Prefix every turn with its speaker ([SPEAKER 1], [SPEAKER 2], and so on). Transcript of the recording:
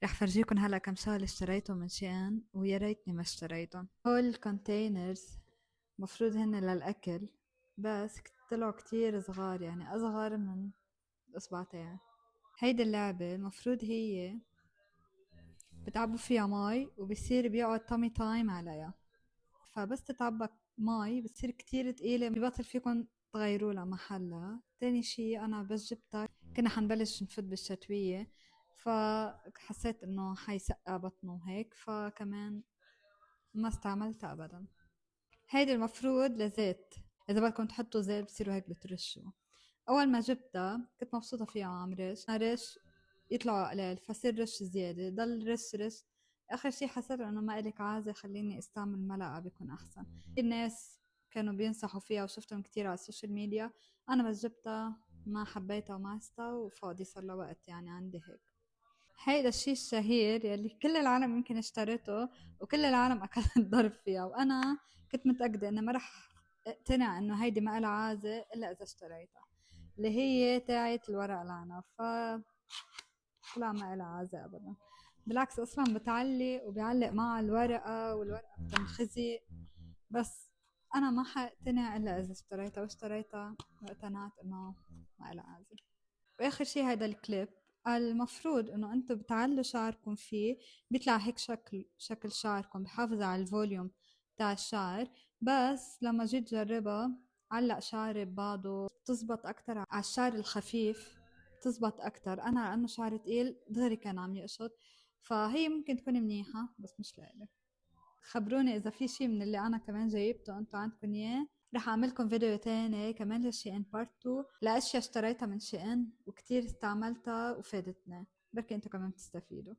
[SPEAKER 1] رح فرجيكم هلا كم شغله اشتريتهم من شين ويا ريتني ما اشتريتهم. هول الكونتينرز مفروض هن للاكل، بس طلعوا كتير صغار، يعني اصغر من الاصبعتين. هيدي اللعبه المفروض هي بتعبوا فيها مي وبصير بيقعد تامي تايم عليها، فبس تتعبى مي بتصير كتير تقيله، ببطل فيكم تغيروا لها محلها. تاني شي انا بس جبتها كنا حنبلش نفوت بالشتويه، فحسيت انه حيسقى بطنه وهيك، فكمان ما استعملتها ابدا. هيدي المفروض لزيت، اذا بدكم تحطوا زيت بصيروا هيك بترشوا. اول ما جبتها كنت مبسوطه فيها وعم رش يطلعوا قليل، فصير رش زياده، ضل رش. اخر شي حسيت انه ما إلك عازه، خليني استعمل ملعقه بيكون احسن. الناس كانوا بينصحوا فيها وشفتهم كتير على السوشيال ميديا، انا بس جبتها ما حبيتها وماستها وفاضي صار لها وقت يعني عندي هيك. هيدا الشيء الشهير يلي كل العالم يمكن اشترته وكل العالم اكلت ضرب فيها، وانا كنت متأكدة انه ما رح اقتنع انه هيدي ما لها عازة الا اذا اشتريتها، اللي هي تاعت الورق العنب. طلع ما لها عازة ابدا، بالعكس اصلا بتعلق وبيعلق مع الورقة والورقة بتنخزي. بس انا ما حقتنع الا اذا اشتريتها، واشتريتها واقتنعت انه ما لها عازة. واخر شي هيدا الكليب المفروض انه انتم بتعلوا شعركم فيه، بيطلع هيك شكل شعركم، بحافظ على الفوليوم تاع الشعر. بس لما جيت جربها علق شعري ببعضه، بتزبط اكتر على الشعر الخفيف، بتزبط اكتر. انا لانه شعري تقيل دغري كان عم يقشط، فهي ممكن تكون منيحة بس مش لإلي. خبروني اذا في شي من اللي انا كمان جايبته انتو عندكم اياه. رح اعملكم فيديو تاني كمان لشي ان بارت 2 لاشياء اشتريتها من شي ان وكتير استعملتها وفادتني، بركي انتو كمان بتستفيدوا.